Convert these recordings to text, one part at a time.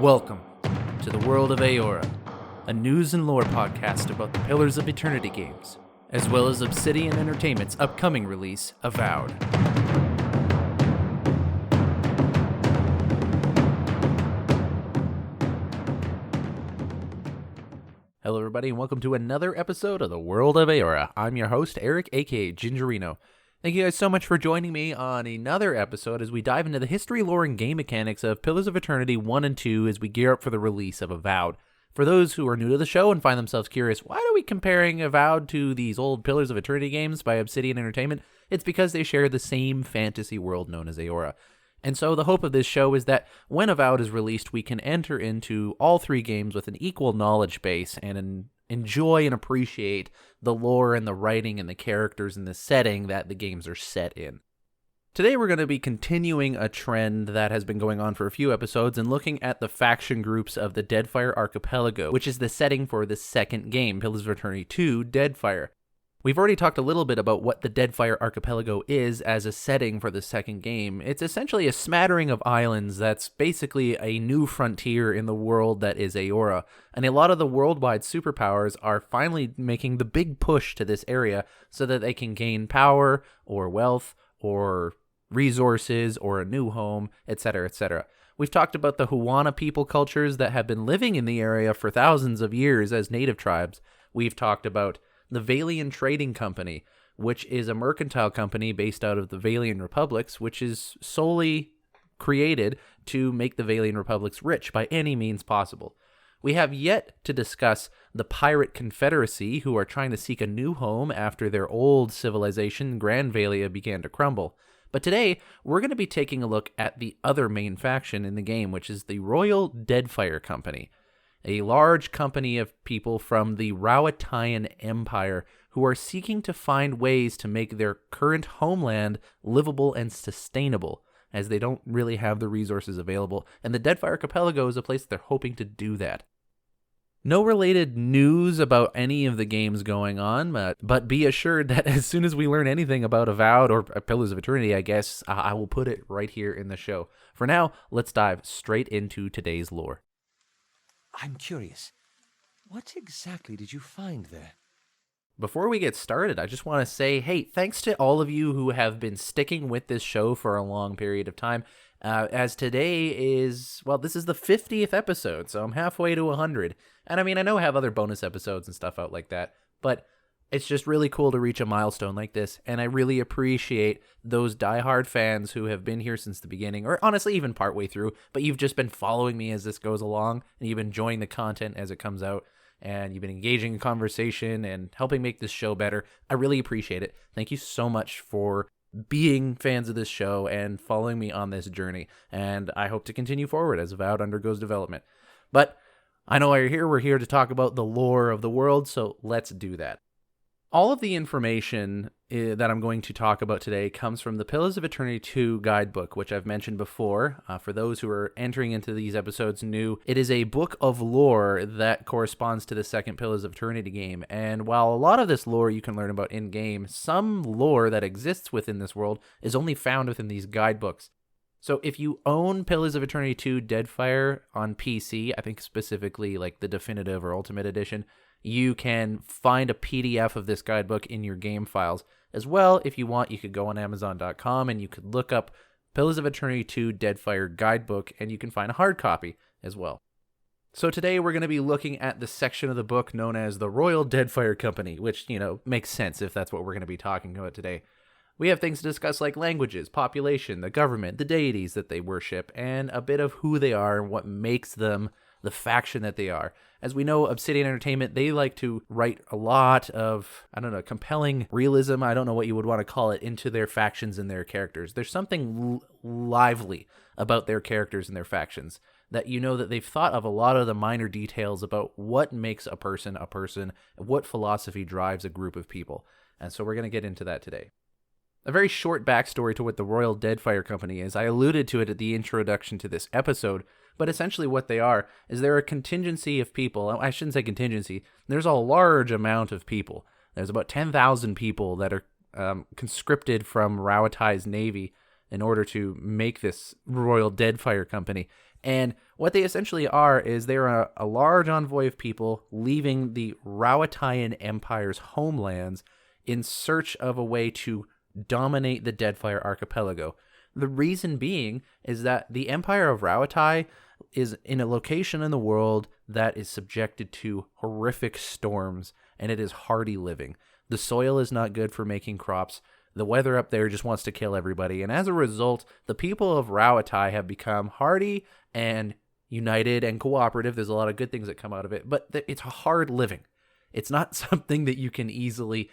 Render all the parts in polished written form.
Welcome to the World of Eora, a news and lore podcast about the Pillars of Eternity games, as well as Obsidian Entertainment's upcoming release, AVOWED. Hello everybody and welcome to another episode of the World of Eora. I'm your host, Eric, aka Gingerino. Thank you guys so much for joining me on another episode as we dive into the history, lore, and game mechanics of Pillars of Eternity 1 and 2 as we gear up for the release of AVOWED. For those who are new to the show and find themselves curious, why are we comparing AVOWED to these old Pillars of Eternity games by Obsidian Entertainment? It's because they share the same fantasy world known as Eora. And so the hope of this show is that when AVOWED is released, we can enter into all three games with an equal knowledge base and enjoy and appreciate the lore and the writing and the characters and the setting that the games are set in. Today we're going to be continuing a trend that has been going on for a few episodes and looking at the faction groups of the Deadfire Archipelago, which is the setting for the second game, Pillars of Eternity 2, Deadfire. We've already talked a little bit about what the Deadfire Archipelago is as a setting for the second game. It's essentially a smattering of islands that's basically a new frontier in the world that is Eora, and a lot of the worldwide superpowers are finally making the big push to this area so that they can gain power or wealth or resources or a new home, etc., etc. We've talked about the Huana people cultures that have been living in the area for thousands of years as native tribes. We've talked about the Vailian Trading Company, which is a mercantile company based out of the Vailian Republics, which is solely created to make the Vailian Republics rich by any means possible. We have yet to discuss the Pirate Confederacy, who are trying to seek a new home after their old civilization, Grand Valia, began to crumble. But today, we're going to be taking a look at the other main faction in the game, which is the Royal Deadfire Co, a large company of people from the Rauatai Empire who are seeking to find ways to make their current homeland livable and sustainable, as they don't really have the resources available, and the Deadfire Archipelago is a place they're hoping to do that. No related news about any of the games going on, but be assured that as soon as we learn anything about AVOWED or Pillars of Eternity, I guess, I will put it right here in the show. For now, let's dive straight into today's lore. I'm curious. What exactly did you find there? Before we get started, I just want to say, hey, thanks to all of you who have been sticking with this show for a long period of time. As today is, well, this is the 50th episode, so I'm halfway to 100. And I mean, I know I have other bonus episodes and stuff out like that, but it's just really cool to reach a milestone like this, and I really appreciate those diehard fans who have been here since the beginning, or honestly even partway through, but you've just been following me as this goes along, and you've been enjoying the content as it comes out, and you've been engaging in conversation and helping make this show better. I really appreciate it. Thank you so much for being fans of this show and following me on this journey, and I hope to continue forward as AVOWED undergoes development. But I know we're here to talk about the lore of the world, so let's do that. All of the information that I'm going to talk about today comes from the Pillars of Eternity 2 guidebook, which I've mentioned before. For those who are entering into these episodes new, it is a book of lore that corresponds to the second Pillars of Eternity game. And while a lot of this lore you can learn about in-game, some lore that exists within this world is only found within these guidebooks. So if you own Pillars of Eternity 2 Deadfire on PC, I think specifically like the Definitive or Ultimate Edition, you can find a PDF of this guidebook in your game files. As well, if you want, you could go on Amazon.com and you could look up Pillars of Eternity 2 Deadfire Guidebook, and you can find a hard copy as well. So today we're going to be looking at the section of the book known as the Royal Deadfire Company, which, makes sense if that's what we're going to be talking about today. We have things to discuss like languages, population, the government, the deities that they worship, and a bit of who they are and what makes them the faction that they are. As we know, Obsidian Entertainment, they like to write a lot of, compelling realism, I don't know what you would want to call it, into their factions and their characters. There's something lively about their characters and their factions that that they've thought of a lot of the minor details about what makes a person, what philosophy drives a group of people. And so we're going to get into that today. A very short backstory to what the Royal Deadfire Company is. I alluded to it at the introduction to this episode, but essentially what they are is they're a contingency of people. I shouldn't say contingency. There's a large amount of people. There's about 10,000 people that are conscripted from Rauatai's navy in order to make this Royal Deadfire Company. And what they essentially are is they're a large envoy of people leaving the Rauataian Empire's homelands in search of a way to dominate the Deadfire Archipelago. The reason being is that the Empire of Rauatai is in a location in the world that is subjected to horrific storms, and it is hardy living. The soil is not good for making crops. The weather up there just wants to kill everybody. And as a result, the people of Rauatai have become hardy and united and cooperative. There's a lot of good things that come out of it, but it's hard living. It's not something that you can easily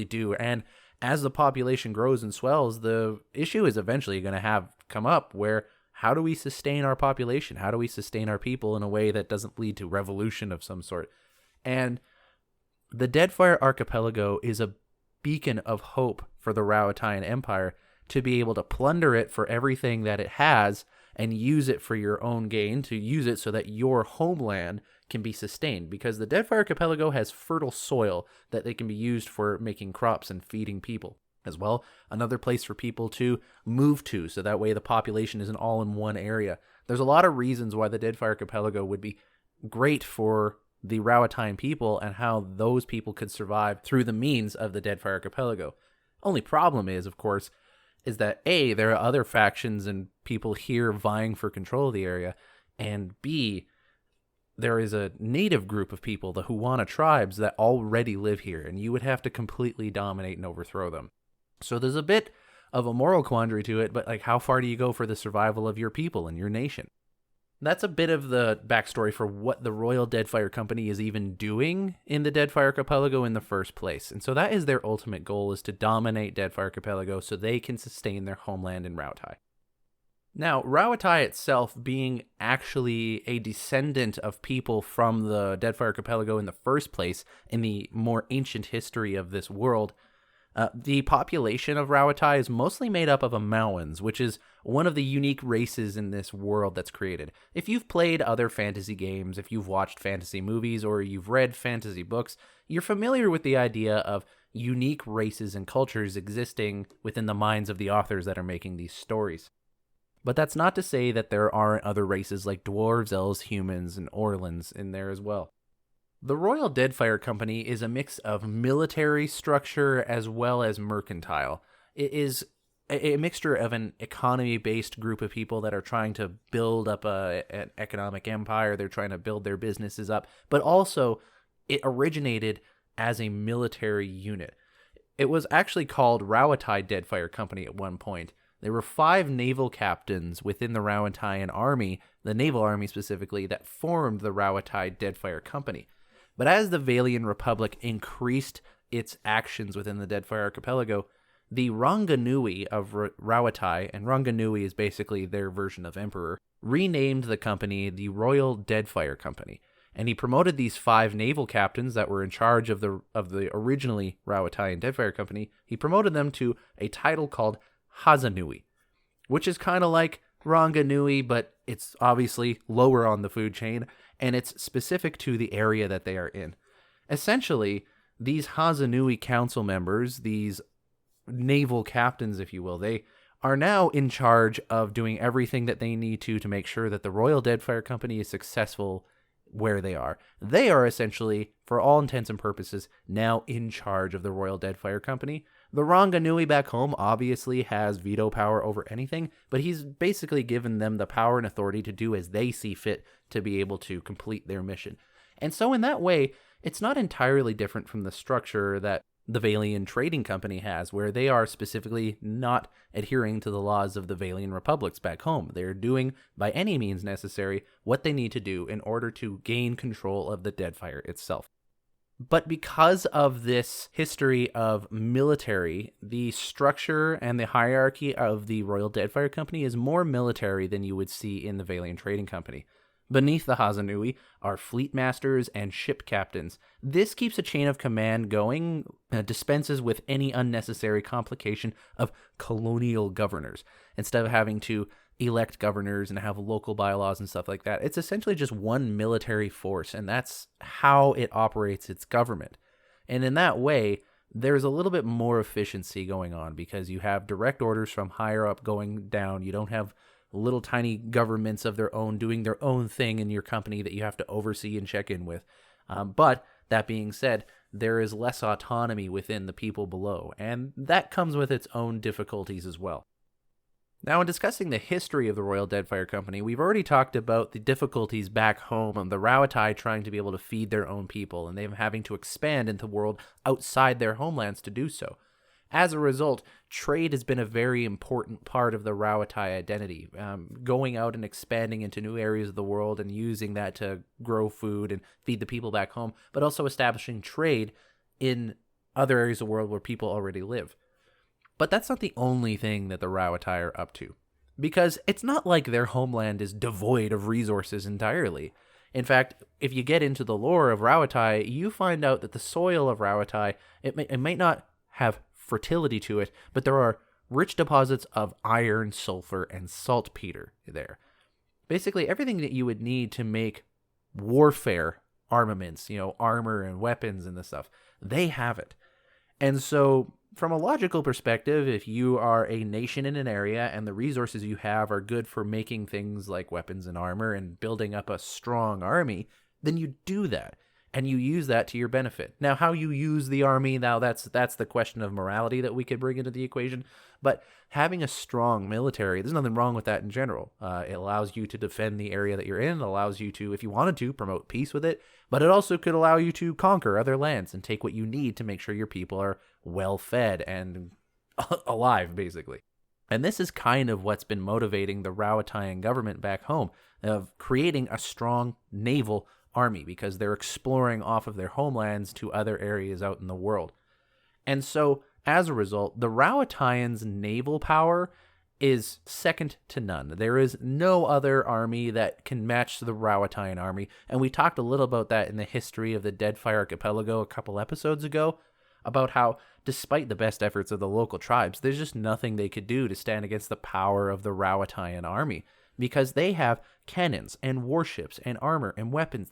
do. And as the population grows and swells, the issue is eventually going to have come up where how do we sustain our population? How do we sustain our people in a way that doesn't lead to revolution of some sort? And the Deadfire Archipelago is a beacon of hope for the Rauataian Empire to be able to plunder it for everything that it has and use it for your own gain, to use it so that your homeland can be sustained, because the Deadfire Archipelago has fertile soil that they can be used for making crops and feeding people as well. Another place for people to move to, so that way the population isn't all in one area. There's a lot of reasons why the Deadfire Archipelago would be great for the Rauataian people and how those people could survive through the means of the Deadfire Archipelago. Only problem is, of course, is that A, there are other factions and people here vying for control of the area, and B, there is a native group of people, the Huana tribes, that already live here, and you would have to completely dominate and overthrow them. So there's a bit of a moral quandary to it, but like, how far do you go for the survival of your people and your nation? That's a bit of the backstory for what the Royal Deadfire Company is even doing in the Deadfire Archipelago in the first place. And so that is their ultimate goal, is to dominate Deadfire Archipelago so they can sustain their homeland in Rauatai. Now, Rauatai itself being actually a descendant of people from the Deadfire Archipelago in the first place in the more ancient history of this world, the population of Rauatai is mostly made up of Amauans, which is one of the unique races in this world that's created. If you've played other fantasy games, if you've watched fantasy movies, or you've read fantasy books, you're familiar with the idea of unique races and cultures existing within the minds of the authors that are making these stories. But that's not to say that there aren't other races like dwarves, elves, humans, and Orlans in there as well. The Royal Deadfire Company is a mix of military structure as well as mercantile. It is a mixture of an economy-based group of people that are trying to build up an economic empire. They're trying to build their businesses up, but also it originated as a military unit. It was actually called Rauatai Deadfire Company at one point. There were 5 naval captains within the Rauataian army, the naval army specifically, that formed the Rauatai Deadfire Company. But as the Vailian Republic increased its actions within the Deadfire Archipelago, the Ranganui of Rauatai, and Ranganui is basically their version of emperor, renamed the company the Royal Deadfire Company. And he promoted these 5 naval captains that were in charge of the originally Rauataian Deadfire Company. He promoted them to a title called Hazanui, which is kind of like Ranganui, but it's obviously lower on the food chain, and it's specific to the area that they are in. Essentially, these Hazanui council members, these naval captains, if you will, they are now in charge of doing everything that they need to make sure that the Royal Deadfire Company is successful where they are. They are essentially, for all intents and purposes, now in charge of the Royal Deadfire Company. The Ranganui back home obviously has veto power over anything, but he's basically given them the power and authority to do as they see fit to be able to complete their mission. And so in that way, it's not entirely different from the structure that the Vailian Trading Company has, where they are specifically not adhering to the laws of the Vailian republics back home. They're doing, by any means necessary, what they need to do in order to gain control of the Deadfire itself. But because of this history of military, the structure and the hierarchy of the Royal Deadfire Company is more military than you would see in the Vailian Trading Company. Beneath the Hazanui are fleet masters and ship captains. This keeps a chain of command going, dispenses with any unnecessary complication of colonial governors. Instead of having to elect governors and have local bylaws and stuff like that, it's essentially just one military force, and that's how it operates its government. And in that way, there's a little bit more efficiency going on because you have direct orders from higher up going down. You don't have little tiny governments of their own doing their own thing in your company that you have to oversee and check in with. But that being said, there is less autonomy within the people below, and that comes with its own difficulties as well. Now, in discussing the history of the Royal Deadfire Company, we've already talked about the difficulties back home of the Rauatai trying to be able to feed their own people, and them having to expand into the world outside their homelands to do so. As a result, trade has been a very important part of the Rauatai identity, going out and expanding into new areas of the world and using that to grow food and feed the people back home, but also establishing trade in other areas of the world where people already live. But that's not the only thing that the Rauatai are up to, because it's not like their homeland is devoid of resources entirely. In fact, if you get into the lore of Rauatai, you find out that the soil of Rauatai, it might not have fertility to it, but there are rich deposits of iron, sulfur, and saltpeter there. Basically, everything that you would need to make warfare armaments, armor and weapons and this stuff, they have it. And so, from a logical perspective, if you are a nation in an area and the resources you have are good for making things like weapons and armor and building up a strong army, then you do that. And you use that to your benefit. Now, how you use the army, that's the question of morality that we could bring into the equation. But having a strong military, there's nothing wrong with that in general. It allows you to defend the area that you're in. It allows you to, if you wanted to, promote peace with it. But it also could allow you to conquer other lands and take what you need to make sure your people are well fed and alive, basically. And this is kind of what's been motivating the Rauataian government back home of creating a strong naval army, because they're exploring off of their homelands to other areas out in the world. And so, as a result, the Rauataians' naval power is second to none. There is no other army that can match the Rauataian army, and we talked a little about that in the history of the Deadfire Archipelago a couple episodes ago, about how, despite the best efforts of the local tribes, there's just nothing they could do to stand against the power of the Rauataian army, because they have cannons and warships and armor and weapons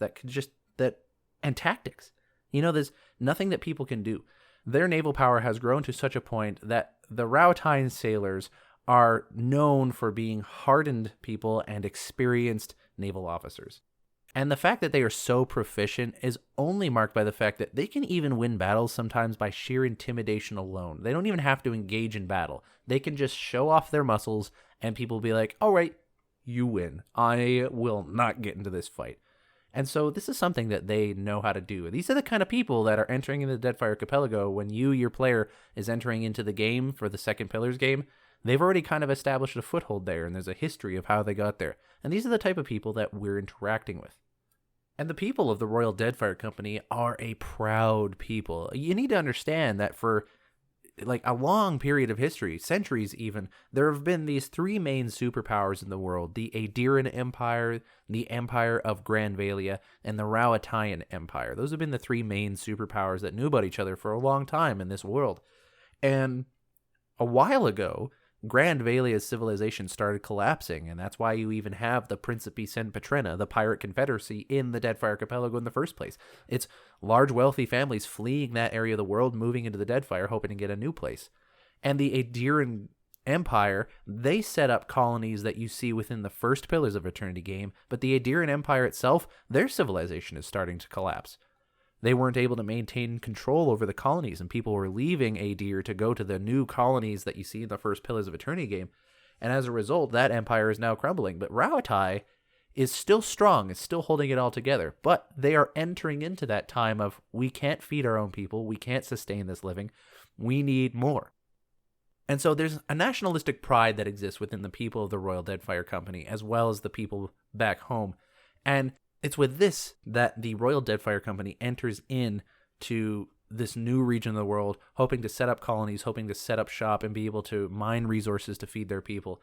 and tactics. There's nothing that people can do. Their naval power has grown to such a point that the Rauataian sailors are known for being hardened people and experienced naval officers. And the fact that they are so proficient is only marked by the fact that they can even win battles sometimes by sheer intimidation alone. They don't even have to engage in battle. They can just show off their muscles and people will be like, all right, you win. I will not get into this fight. And so this is something that they know how to do. These are the kind of people that are entering into the Deadfire Archipelago when your player, is entering into the game for the Second Pillars game. They've already kind of established a foothold there, and there's a history of how they got there. And these are the type of people that we're interacting with. And the people of the Royal Deadfire Company are a proud people. You need to understand that for a long period of history, centuries even, there have been these three main superpowers in the world: the Aediran Empire, the Empire of Grand Valia, and the Rauataian Empire. Those have been the three main superpowers that knew about each other for a long time in this world. And a while ago, Grand Valia's civilization started collapsing, and that's why you even have the Principe Sen Petrena, the pirate confederacy, in the Deadfire Archipelago in the first place. It's large, wealthy families fleeing that area of the world, moving into the Deadfire, hoping to get a new place. And the Aediran Empire, they set up colonies that you see within the first Pillars of Eternity game, but the Aediran Empire itself, their civilization is starting to collapse. They weren't able to maintain control over the colonies, and people were leaving Aedir to go to the new colonies that you see in the first Pillars of Eternity game. And as a result, that empire is now crumbling. But Rauatai is still strong, is still holding it all together. But they are entering into that time of, we can't feed our own people, we can't sustain this living, we need more. And so there's a nationalistic pride that exists within the people of the Royal Deadfire Company, as well as the people back home. And it's with this that the Royal Deadfire Company enters into this new region of the world, hoping to set up colonies, hoping to set up shop and be able to mine resources to feed their people.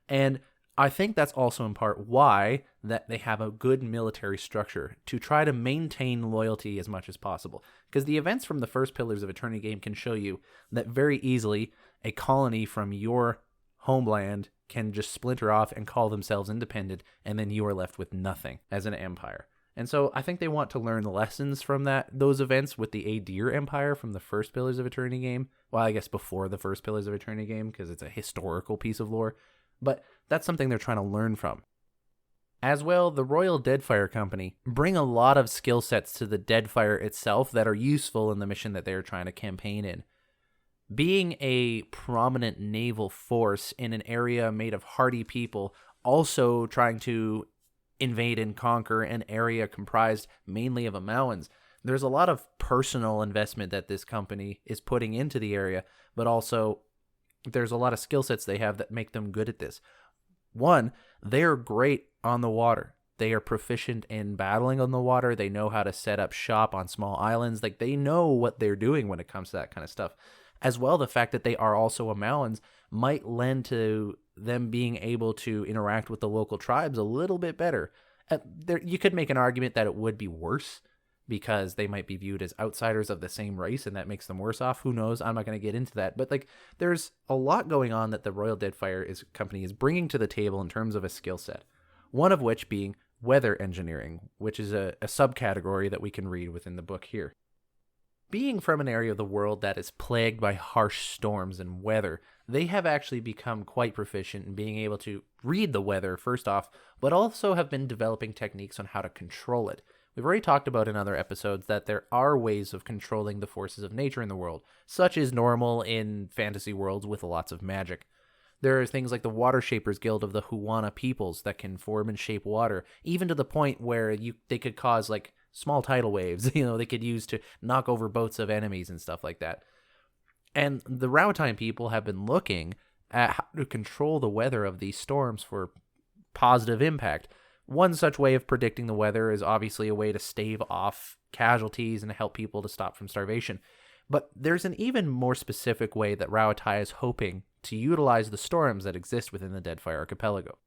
And I think that's also in part why that they have a good military structure to try to maintain loyalty as much as possible. Because the events from the first Pillars of Eternity game can show you that very easily a colony from your homeland can just splinter off and call themselves independent, and then you are left with nothing as an empire. And so I think they want to learn the lessons from those events with the Aedir Empire from the first Pillars of Eternity game. Well, I guess before the first Pillars of Eternity game, because it's a historical piece of lore. but that's something they're trying to learn from. As well, the Royal Deadfire Company bring a lot of skill sets to the Deadfire itself that are useful in the mission that they are trying to campaign in. Being a prominent naval force in an area made of hardy people, also trying to invade and conquer an area comprised mainly of Amauans, there's a lot of personal investment that this company is putting into the area, but also there's a lot of skill sets they have that make them good at this. One, they're great on the water. They are proficient in battling on the water. They know how to set up shop on small islands. Like, they know what they're doing when it comes to that kind of stuff. As well, the fact that they are also Amauans might lend to them being able to interact with the local tribes a little bit better. You could make an argument that it would be worse because they might be viewed as outsiders of the same race, and that makes them worse off. Who knows? I'm not going to get into that. But like, there's a lot going on that the Royal Deadfire Company is bringing to the table in terms of a skill set. One of which being weather engineering, which is a subcategory that we can read within the book here. Being from an area of the world that is plagued by harsh storms and weather, they have actually become quite proficient in being able to read the weather, first off, but also have been developing techniques on how to control it. We've already talked about in other episodes that there are ways of controlling the forces of nature in the world, such as normal in fantasy worlds with lots of magic. There are things like the Water Shapers Guild of the Huana peoples that can form and shape water, even to the point where they could cause like small tidal waves, they could use to knock over boats of enemies and stuff like that. And the Rauatai people have been looking at how to control the weather of these storms for positive impact. One such way of predicting the weather is obviously a way to stave off casualties and help people to stop from starvation. But there's an even more specific way that Rauatai is hoping to utilize the storms that exist within the Deadfire Archipelago.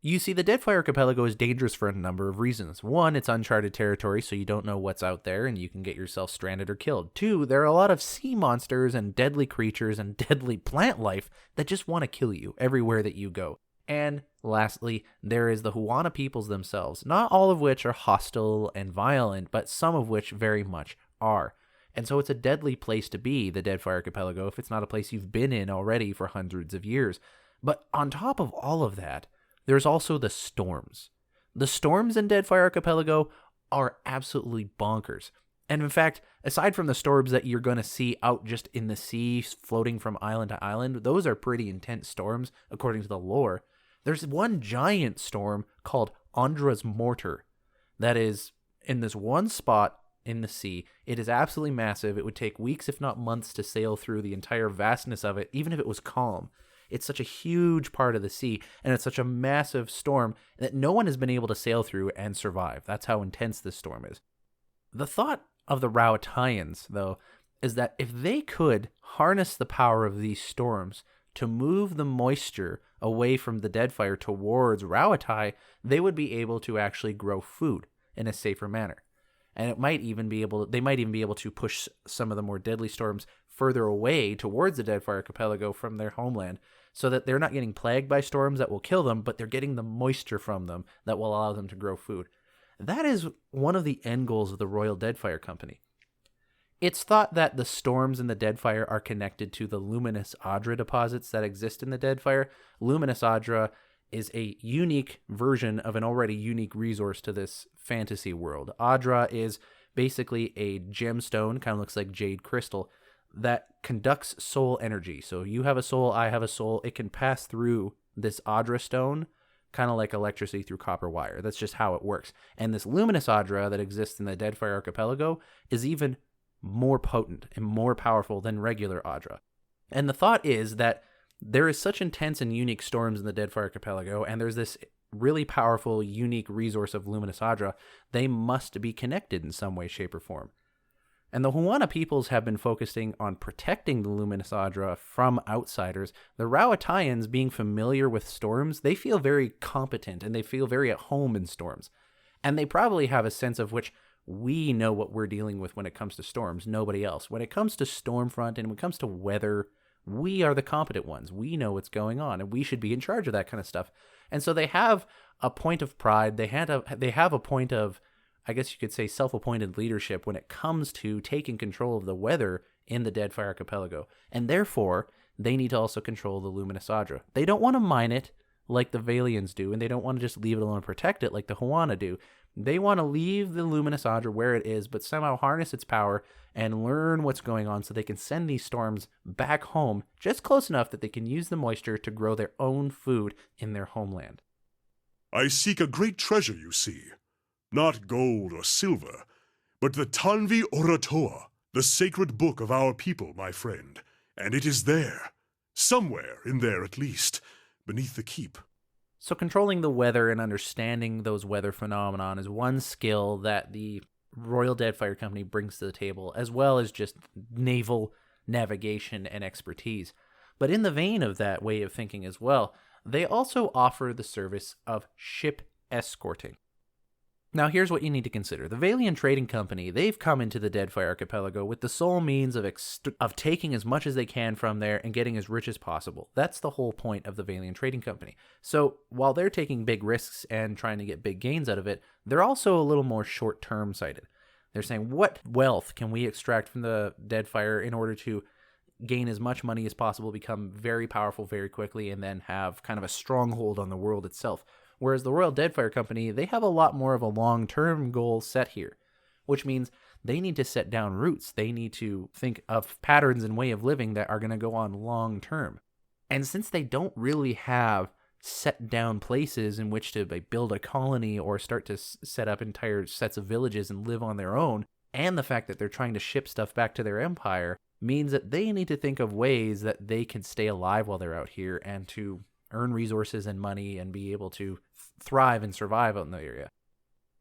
You see, the Deadfire Archipelago is dangerous for a number of reasons. One, it's uncharted territory, so you don't know what's out there and you can get yourself stranded or killed. Two, there are a lot of sea monsters and deadly creatures and deadly plant life that just want to kill you everywhere that you go. And lastly, there is the Huana peoples themselves, not all of which are hostile and violent, but some of which very much are. And so it's a deadly place to be, the Deadfire Archipelago, if it's not a place you've been in already for hundreds of years. But on top of all of that, there's also the storms. The storms in Deadfire Archipelago are absolutely bonkers. And in fact, aside from the storms that you're going to see out just in the sea, floating from island to island, those are pretty intense storms, according to the lore. There's one giant storm called Andra's Mortar that is in this one spot in the sea. It is absolutely massive. It would take weeks, if not months, to sail through the entire vastness of it, even if it was calm. It's such a huge part of the sea, and it's such a massive storm that no one has been able to sail through and survive. That's how intense this storm is. The thought of the Rauataians, though, is that if they could harness the power of these storms to move the moisture away from the Deadfire towards Rauatai, they would be able to actually grow food in a safer manner. And they might even be able to push some of the more deadly storms further away towards the Deadfire Archipelago from their homeland, so that they're not getting plagued by storms that will kill them, but they're getting the moisture from them that will allow them to grow food. That is one of the end goals of the Royal Deadfire Company. It's thought that the storms in the Deadfire are connected to the luminous Adra deposits that exist in the Deadfire. Luminous Adra is a unique version of an already unique resource to this fantasy world. Adra is basically a gemstone, kind of looks like jade crystal, that conducts soul energy. So you have a soul, I have a soul. It can pass through this Adra stone, kind of like electricity through copper wire. That's just how it works. And this luminous Adra that exists in the Deadfire Archipelago is even more potent and more powerful than regular Adra. And the thought is that there is such intense and unique storms in the Deadfire Archipelago, and there's this really powerful, unique resource of luminous Adra, they must be connected in some way, shape, or form. And the Huana peoples have been focusing on protecting the luminous Adra from outsiders. The Rauataians, being familiar with storms, they feel very competent and they feel very at home in storms. And they probably have a sense of which we know what we're dealing with when it comes to storms, nobody else. When it comes to Stormfront and when it comes to weather, we are the competent ones. We know what's going on and we should be in charge of that kind of stuff. And so they have a point of pride. They have a point of, I guess you could say, self-appointed leadership when it comes to taking control of the weather in the Deadfire Archipelago. And therefore, they need to also control the Luminous Adra. They don't want to mine it like the Valians do, and they don't want to just leave it alone and protect it like the Huana do. They want to leave the Luminous Adra where it is, but somehow harness its power and learn what's going on so they can send these storms back home just close enough that they can use the moisture to grow their own food in their homeland. I seek a great treasure, you see. Not gold or silver, but the Tanvi Oratoa, the sacred book of our people, my friend. And it is there. Somewhere in there, at least, beneath the keep. So controlling the weather and understanding those weather phenomenon is one skill that the Royal Deadfire Company brings to the table, as well as just naval navigation and expertise. But in the vein of that way of thinking as well, they also offer the service of ship escorting. Now here's what you need to consider. The Valian Trading Company, they've come into the Deadfire Archipelago with the sole means of taking as much as they can from there and getting as rich as possible. That's the whole point of the Valian Trading Company. So while they're taking big risks and trying to get big gains out of it, they're also a little more short-term sighted. They're saying, what wealth can we extract from the Deadfire in order to gain as much money as possible, become very powerful very quickly, and then have kind of a stronghold on the world itself? Whereas the Royal Deadfire Company, they have a lot more of a long-term goal set here, which means they need to set down roots. They need to think of patterns and way of living that are going to go on long-term. And since they don't really have set down places in which to build a colony or start to set up entire sets of villages and live on their own, and the fact that they're trying to ship stuff back to their empire, means that they need to think of ways that they can stay alive while they're out here and to earn resources and money and be able to thrive and survive out in the area.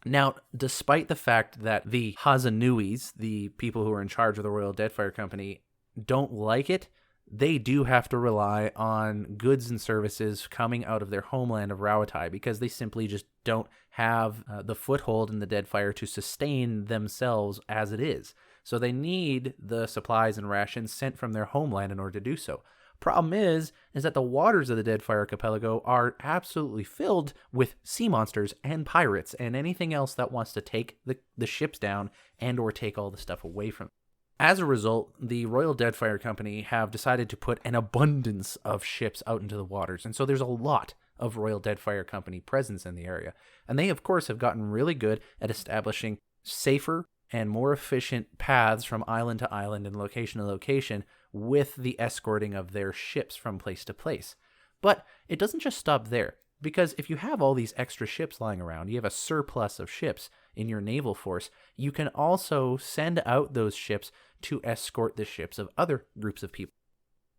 Now, despite the fact that the Hazanuis, the people who are in charge of the Royal Deadfire Company, don't like it, they do have to rely on goods and services coming out of their homeland of Rauatai because they simply just don't have the foothold in the Deadfire to sustain themselves as it is. So they need the supplies and rations sent from their homeland in order to do so. Problem is that the waters of the Deadfire Archipelago are absolutely filled with sea monsters and pirates and anything else that wants to take the ships down and or take all the stuff away from them. As a result, the Royal Deadfire Company have decided to put an abundance of ships out into the waters, and so there's a lot of Royal Deadfire Company presence in the area. And they, of course, have gotten really good at establishing safer and more efficient paths from island to island and location to location with the escorting of their ships from place to place. But it doesn't just stop there, because if you have all these extra ships lying around, you have a surplus of ships in your naval force, you can also send out those ships to escort the ships of other groups of people.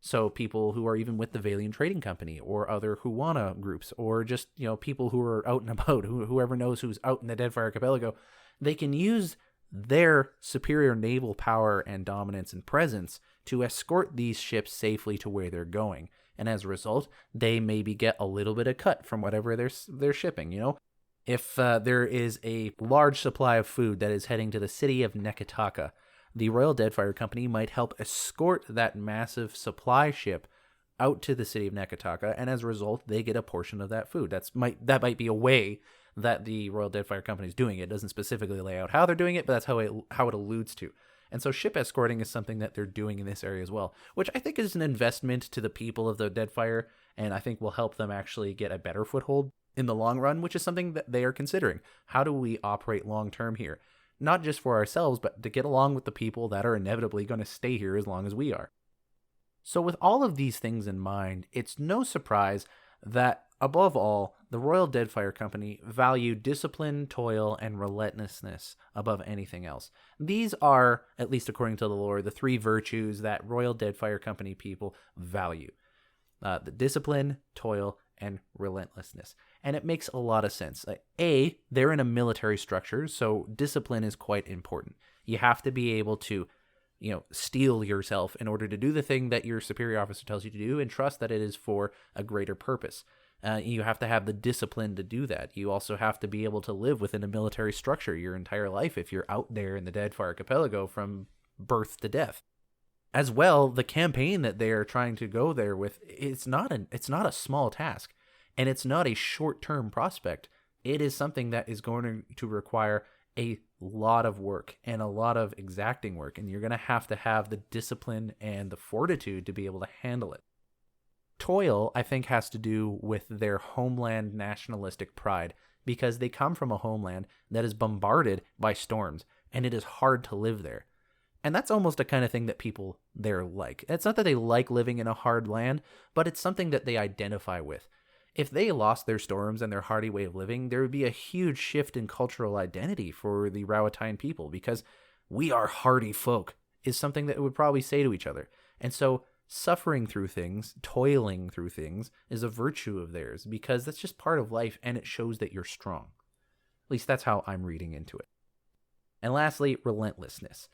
So people who are even with the Valian Trading Company or other Huana groups, or just, people who are out and about, whoever knows who's out in the Deadfire Archipelago, they can use their superior naval power and dominance and presence to escort these ships safely to where they're going. And as a result, they maybe get a little bit of cut from whatever they're shipping, If there is a large supply of food that is heading to the city of Neketaka, the Royal Deadfire Company might help escort that massive supply ship out to the city of Neketaka, and as a result, they get a portion of that food. That might be a way that the Royal Deadfire Company is doing it. It doesn't specifically lay out how they're doing it, but that's how it alludes to. And so ship escorting is something that they're doing in this area as well, which I think is an investment to the people of the Deadfire, and I think will help them actually get a better foothold in the long run, which is something that they are considering. How do we operate long term here? Not just for ourselves, but to get along with the people that are inevitably going to stay here as long as we are. So with all of these things in mind, it's no surprise that, above all, the Royal Deadfire Company value discipline, toil, and relentlessness above anything else. These are, at least according to the lore, the three virtues that Royal Deadfire Company people value. The discipline, toil, and relentlessness. And it makes a lot of sense. They're in a military structure, so discipline is quite important. You have to be able to, steel yourself in order to do the thing that your superior officer tells you to do and trust that it is for a greater purpose. You have to have the discipline to do that. You also have to be able to live within a military structure your entire life if you're out there in the Deadfire Archipelago from birth to death. As well, the campaign that they are trying to go there with, it's not a small task, and it's not a short-term prospect. It is something that is going to require a lot of work and a lot of exacting work, and you're going to have the discipline and the fortitude to be able to handle it. Toil, I think, has to do with their homeland nationalistic pride, because they come from a homeland that is bombarded by storms, and it is hard to live there. And that's almost a kind of thing that people there like. It's not that they like living in a hard land, but it's something that they identify with. If they lost their storms and their hardy way of living, there would be a huge shift in cultural identity for the Rauatai people, because we are hardy folk is something that it would probably say to each other. And so suffering through things, toiling through things, is a virtue of theirs, because that's just part of life, and it shows that you're strong. At least that's how I'm reading into it. And lastly, relentlessness.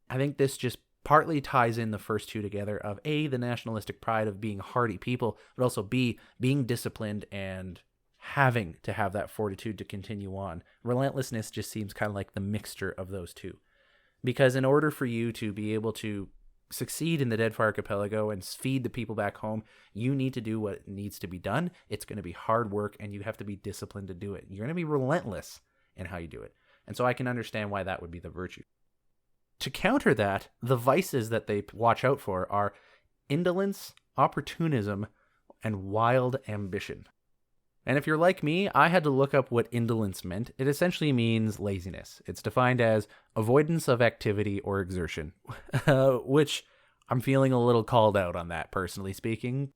I think this just partly ties in the first two together of A, the nationalistic pride of being hardy people, but also B, being disciplined and having to have that fortitude to continue on. Relentlessness just seems kind of like the mixture of those two. Because in order for you to be able to succeed in the Deadfire Archipelago and feed the people back home, you need to do what needs to be done. It's going to be hard work, and you have to be disciplined to do it. You're going to be relentless in how you do it. And so I can understand why that would be the virtue. To counter that, the vices that they watch out for are indolence, opportunism, and wild ambition. And if you're like me, I had to look up what indolence meant. It essentially means laziness. It's defined as avoidance of activity or exertion, which I'm feeling a little called out on that, personally speaking.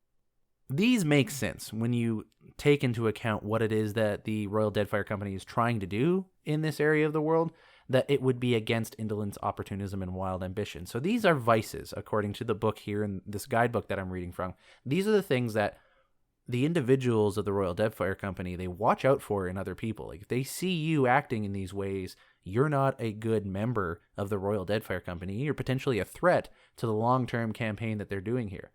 These make sense when you take into account what it is that the Royal Deadfire Company is trying to do in this area of the world, that it would be against indolence, opportunism, and wild ambition. So these are vices, according to the book here in this guidebook that I'm reading from. These are the things that the individuals of the Royal Deadfire Company, they watch out for in other people. Like, if they see you acting in these ways, you're not a good member of the Royal Deadfire Company. You're potentially a threat to the long-term campaign that they're doing here.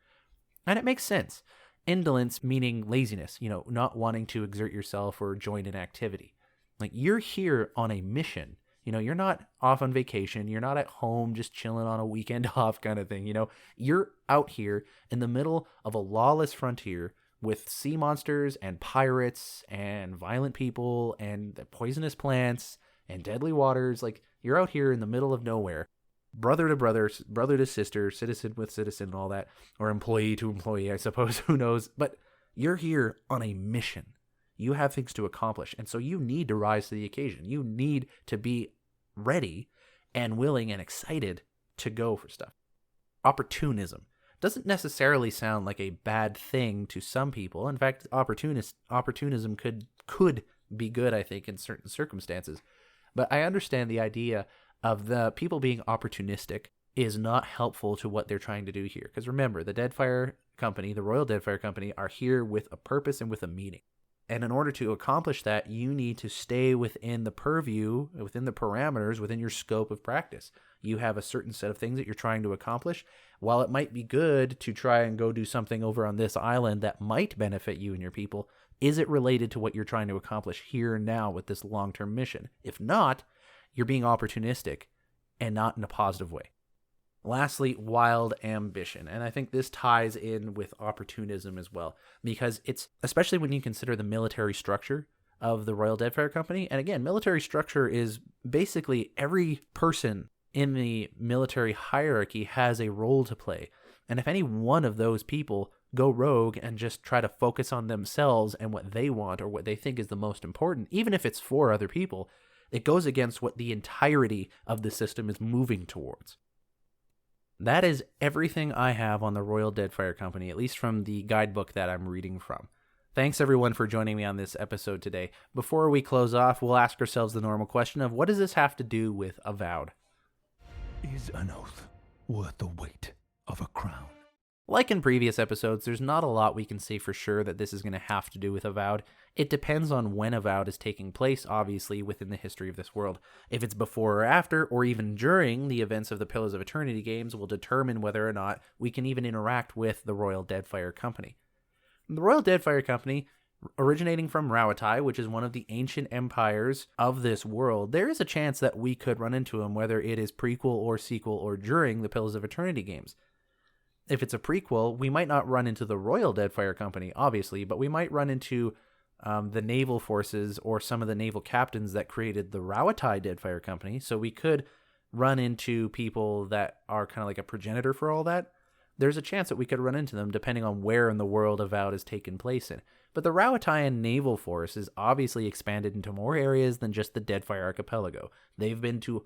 And it makes sense. Indolence meaning laziness, not wanting to exert yourself or join an activity. Like, you're here on a mission. You're not off on vacation. You're not at home just chilling on a weekend off kind of thing. You're out here in the middle of a lawless frontier with sea monsters and pirates and violent people and poisonous plants and deadly waters. Like, you're out here in the middle of nowhere, brother to brother, brother to sister, citizen with citizen and all that, or employee to employee, I suppose, who knows. But you're here on a mission. You have things to accomplish, and so you need to rise to the occasion. You need to be ready and willing and excited to go for stuff. Opportunism doesn't necessarily sound like a bad thing to some people. In fact, opportunism could be good, I think, in certain circumstances. But I understand the idea of the people being opportunistic is not helpful to what they're trying to do here. Because remember, the Deadfire Company, the Royal Deadfire Company, are here with a purpose and with a meaning. And in order to accomplish that, you need to stay within the purview, within the parameters, within your scope of practice. You have a certain set of things that you're trying to accomplish. While it might be good to try and go do something over on this island that might benefit you and your people, is it related to what you're trying to accomplish here and now with this long-term mission? If not, you're being opportunistic and not in a positive way. Lastly, wild ambition. And I think this ties in with opportunism as well, because it's, especially when you consider the military structure of the Royal Deadfire Company. And again, military structure is basically every person in the military hierarchy has a role to play. And if any one of those people go rogue and just try to focus on themselves and what they want or what they think is the most important, even if it's for other people, it goes against what the entirety of the system is moving towards. That is everything I have on the Royal Deadfire Company, at least from the guidebook that I'm reading from. Thanks everyone for joining me on this episode today. Before we close off, we'll ask ourselves the normal question of, what does this have to do with AVOWED? Is an oath worth the weight of a crown? Like in previous episodes, there's not a lot we can say for sure that this is going to have to do with AVOWED. It depends on when AVOWED is taking place, obviously, within the history of this world. If it's before or after, or even during the events of the Pillars of Eternity games, will determine whether or not we can even interact with the Royal Deadfire Company. The Royal Deadfire Company, originating from Rauatai, which is one of the ancient empires of this world, there is a chance that we could run into them, whether it is prequel or sequel or during the Pillars of Eternity games. If it's a prequel, we might not run into the Royal Deadfire Company, obviously, but we might run into the naval forces or some of the naval captains that created the Rauatai Deadfire Company. So we could run into people that are kind of like a progenitor for all that. There's a chance that we could run into them depending on where in the world AVOWED is taken place in. But the Rauataian naval force is obviously expanded into more areas than just the Deadfire Archipelago. They've been to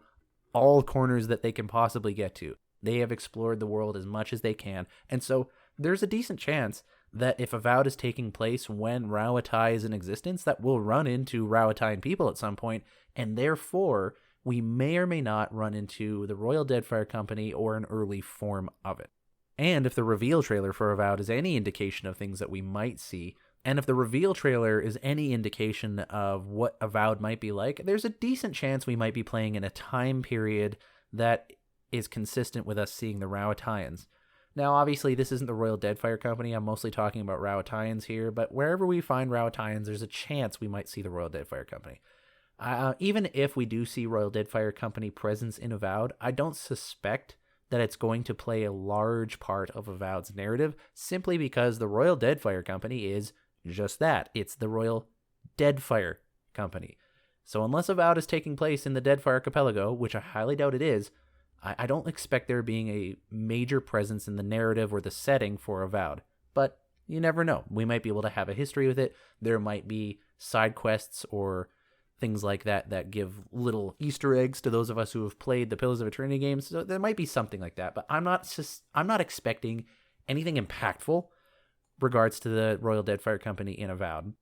all corners that they can possibly get to. They have explored the world as much as they can. And so there's a decent chance that if AVOWED is taking place when Rauatai is in existence, that we'll run into Rauataian people at some point, and therefore we may or may not run into the Royal Deadfire Company or an early form of it. And if the reveal trailer for AVOWED is any indication of things that we might see, and if the reveal trailer is any indication of what AVOWED might be like, there's a decent chance we might be playing in a time period that is consistent with us seeing the Rauataians. Now, obviously, this isn't the Royal Deadfire Company. I'm mostly talking about Rauataians here, but wherever we find Rauataians, there's a chance we might see the Royal Deadfire Company. Even if we do see Royal Deadfire Company presence in AVOWED, I don't suspect that it's going to play a large part of AVOWED's narrative, simply because the Royal Deadfire Company is just that. It's the Royal Deadfire Company. So unless AVOWED is taking place in the Deadfire Archipelago, which I highly doubt it is, I don't expect there being a major presence in the narrative or the setting for AVOWED. But you never know. We might be able to have a history with it. There might be side quests or things like that that give little Easter eggs to those of us who have played the Pillars of Eternity games. So there might be something like that. But I'm not expecting anything impactful regards to the Royal Deadfire Company in AVOWED.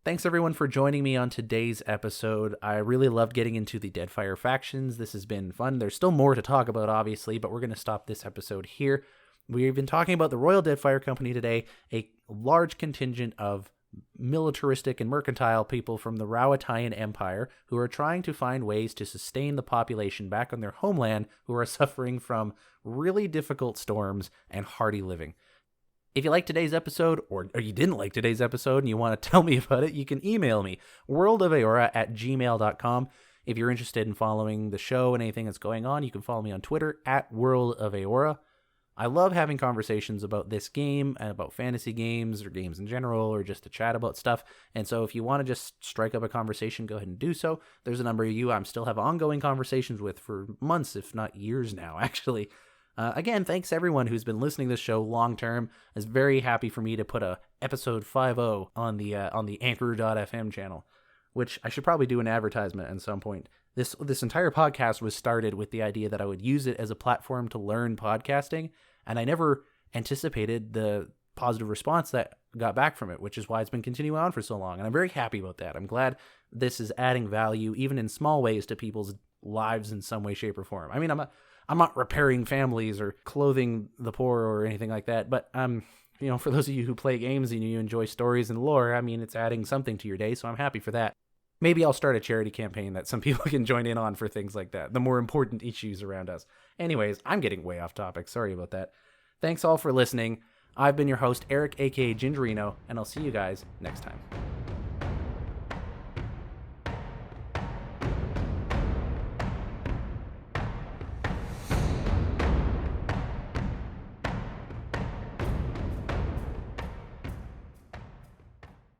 Thanks everyone for joining me on today's episode. I really loved getting into the Deadfire factions. This has been fun. There's still more to talk about, obviously, but we're going to stop this episode here. We've been talking about the Royal Deadfire Company today, a large contingent of militaristic and mercantile people from the Rauataian Empire who are trying to find ways to sustain the population back on their homeland who are suffering from really difficult storms and hardy living. If you liked today's episode, or you didn't like today's episode and you want to tell me about it, you can email me, worldofeora@gmail.com. If you're interested in following the show and anything that's going on, you can follow me on Twitter, @worldofeora. I love having conversations about this game and about fantasy games or games in general or just to chat about stuff. And so if you want to just strike up a conversation, go ahead and do so. There's a number of you I'm still have ongoing conversations with for months, if not years now, actually. Again, thanks everyone who's been listening to this show long term. It's very happy for me to put a episode 50 on the Anchor.fm channel, which I should probably do an advertisement at some point. This entire podcast was started with the idea that I would use it as a platform to learn podcasting, and I never anticipated the positive response that got back from it, which is why it's been continuing on for so long, and I'm very happy about that. I'm glad this is adding value, even in small ways, to people's lives in some way, shape, or form. I mean, I'm not repairing families or clothing the poor or anything like that, but for those of you who play games and you enjoy stories and lore, I mean, it's adding something to your day, so I'm happy for that. Maybe I'll start a charity campaign that some people can join in on for things like that, the more important issues around us. Anyways, I'm getting way off topic. Sorry about that. Thanks all for listening. I've been your host, Eric, aka Gingerino, and I'll see you guys next time.